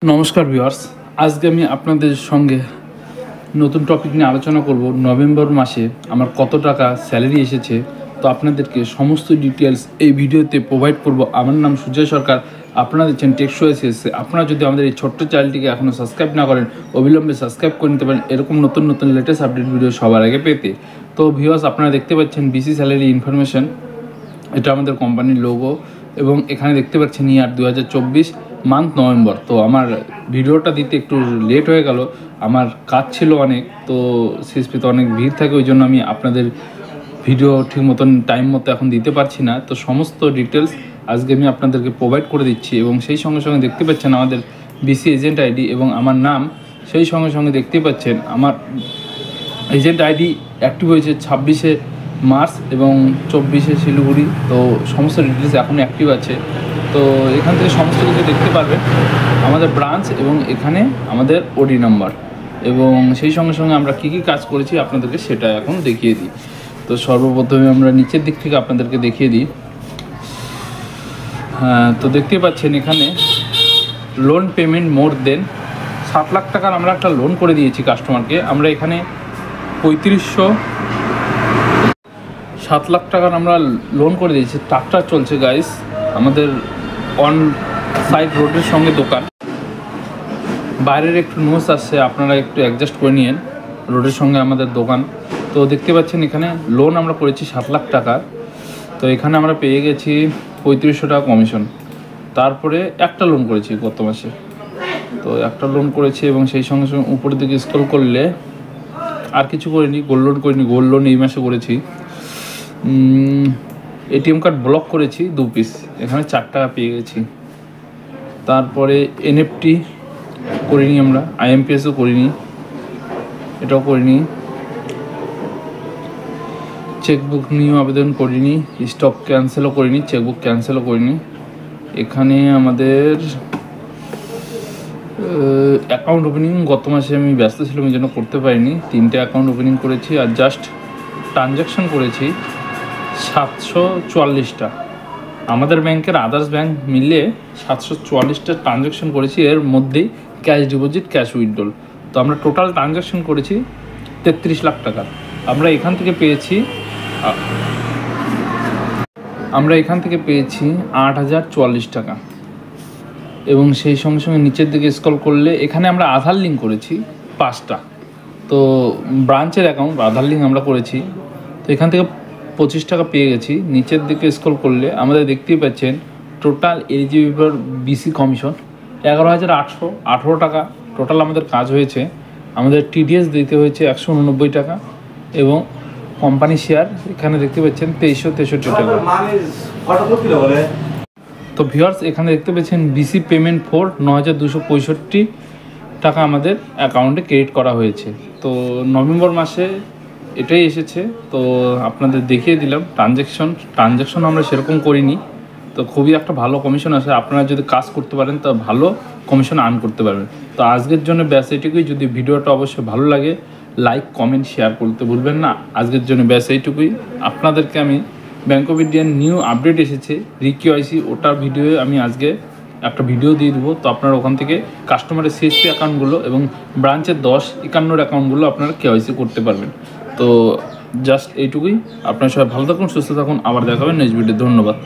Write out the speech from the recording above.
নমস্কার ভিউয়ার্স, আজকে আমি আপনাদের সঙ্গে নতুন টপিক নিয়ে আলোচনা করব। নভেম্বর মাসে আমার কত টাকা স্যালারি এসেছে, তো আপনাদেরকে সমস্ত ডিটেলস এই ভিডিওতে প্রোভাইড করব। আমার নাম সুজয় সরকার, আপনারা দেখছেন টেকসোএসএস। আপনারা যদি আমাদের এই ছোট্ট চ্যানেলটিকে এখনও সাবস্ক্রাইব না করেন, অবিলম্বে সাবস্ক্রাইব করে নিতে পারেন এরকম নতুন নতুন লেটেস্ট আপডেট ভিডিও সবার আগে পেতে। তো ভিউয়ার্স, আপনারা দেখতে পাচ্ছেন বিসি স্যালারি ইনফরমেশন, এটা আমাদের কোম্পানির লোগো, এবং এখানে দেখতে পাচ্ছেন ইয়ার 2024 মান্থ নভেম্বর। তো আমার ভিডিওটা দিতে একটু লেট হয়ে গেল, আমার কাজ ছিল অনেক, তো সিএসপিতে অনেক ভিড় থাকে, ওই জন্য আমি আপনাদের ভিডিও ঠিক মতন টাইম মতো এখন দিতে পারছি না। তো সমস্ত ডিটেলস আজকে আমি আপনাদেরকে প্রোভাইড করে দিচ্ছি, এবং সেই সঙ্গে সঙ্গে দেখতে পাচ্ছেন আমাদের বিসি এজেন্ট আইডি এবং আমার নাম। সেই সঙ্গে সঙ্গে দেখতে পাচ্ছেন আমার এজেন্ট আইডি অ্যাক্টিভ হয়েছে 26শে মার্চ এবং 24শে শিলিগুড়ি। তো সমস্ত ডিটেলস এখন অ্যাক্টিভ আছে, তো এখান থেকে সমস্ত কিছু দেখতে পারবেন, আমাদের ব্রাঞ্চ এবং এখানে আমাদের ওডি নাম্বার, এবং সেই সঙ্গে সঙ্গে আমরা কী কী কাজ করেছি আপনাদেরকে সেটা এখন দেখিয়ে দিই। তো সর্বপ্রথমে আমরা নিচের দিক থেকে আপনাদেরকে দেখিয়ে দিই। হ্যাঁ, তো দেখতেই পাচ্ছেন এখানে লোন পেমেন্ট মোর দেন 7 লাখ টাকার আমরা একটা লোন করে দিয়েছি কাস্টমারকে। আমরা এখানে 7 লাখ টাকার আমরা লোন করে দিয়েছি। ট্রাক্টর চলছে গাইস, আমাদের অন সাইড রোডের সঙ্গে দোকান, বাইরের একটু নোস আসছে, আপনারা একটু অ্যাডজাস্ট করে নিন, রোডের সঙ্গে আমাদের দোকান। তো দেখতে পাচ্ছেন এখানে লোন আমরা করেছি 7 লাখ টাকার। তো এখানে আমরা পেয়ে গেছি 3500 টাকা কমিশন। তারপরে একটা লোন করেছি গত মাসে, তো একটা লোন করেছি, এবং সেই সঙ্গে সঙ্গে উপরের দিকে স্ক্রল করলে আর কিছু করিনি। গোল্ড লোন করিনি, গোল্ড লোন এই মাসে করেছি। এটিএম কার্ড ব্লক করেছি 2 পিস, এখানে 4 টাকা পেয়ে গেছি। তারপরে এনএফটি করিনি, আমরা আইএমপিএসও করিনি, এটাও করিনি। চেকবুক নিয়েও আবেদন করিনি, স্টক ক্যান্সেলও করিনি, চেকবুক ক্যান্সেলও করিনি। এখানে আমাদের অ্যাকাউন্ট ওপেনিং গত মাসে আমি ব্যস্ত ছিলাম, এই জন্য করতে পারিনি। 3টে অ্যাকাউন্ট ওপেনিং করেছি, আর জাস্ট ট্রানজ্যাকশন করেছি 744টা। আমাদের ব্যাংকের আদার্স ব্যাংক মিলে 744টা ট্রানজ্যাকশন করেছি, এর মধ্যেই ক্যাশ ডিপোজিট, ক্যাশ উইথড্রল। তো আমরা টোটাল ট্রানজ্যাকশন করেছি 33 লাখ টাকা। আমরা এখান থেকে পেয়েছি 8,044 টাকা, এবং সেই সঙ্গে সঙ্গে নিচের দিকে স্ক্রল করলে এখানে আমরা আধার লিঙ্ক করেছি 5টা। তো ব্রাঞ্চের অ্যাকাউন্ট আধার লিঙ্ক আমরা করেছি, তো এখান থেকে 25 টাকা পেয়ে গেছি। নিচের দিকে স্ক্রল করলে আমাদের দেখতেই পাচ্ছেন টোটাল এলিজিবল বিসি কমিশন 11,818 টাকা টোটাল আমাদের কাজ হয়েছে। আমাদের টিডিএস দিতে হয়েছে 189 টাকা, এবং কোম্পানি শেয়ার এখানে দেখতে পাচ্ছেন 2363 টাকা। তো ভিউয়ার্স, এখানে দেখতে পাচ্ছেন বিসি পেমেন্ট ফর 9,265 টাকা আমাদের অ্যাকাউন্টে ক্রেডিট করা হয়েছে। তো নভেম্বর মাসে এটাই এসেছে, তো আপনাদের দেখিয়ে দিলাম। ট্রানজ্যাকশন আমরা সেরকম করিনি, তো খুবই একটা ভালো কমিশন আছে। আপনারা যদি কাজ করতে পারেন তো ভালো কমিশন আর্ন করতে পারবেন। তো আজকের জন্য ব্যাস এইটুকুই। যদি ভিডিওটা অবশ্যই ভালো লাগে, লাইক কমেন্ট শেয়ার করতে ভুলবেন না। আজকের জন্য ব্যাস এইটুকুই। আপনাদেরকে আমি ব্যাঙ্ক অফ ইন্ডিয়ার নিউ আপডেট এসেছে রিকিউআইসি, ওটার ভিডিও আমি আজকে একটা ভিডিও দিয়ে দেবো। তো আপনারা ওখান থেকে কাস্টমারের সিএসপি অ্যাকাউন্টগুলো এবং ব্রাঞ্চের 10-51 অ্যাকাউন্টগুলো আপনারা কেওয়াইসি করতে পারবেন। তো জাস্ট এইটুকুই। আপনারা সবাই ভালো থাকুন, সুস্থ থাকুন, আবার দেখা হবে নেক্সট ভিডিও। ধন্যবাদ।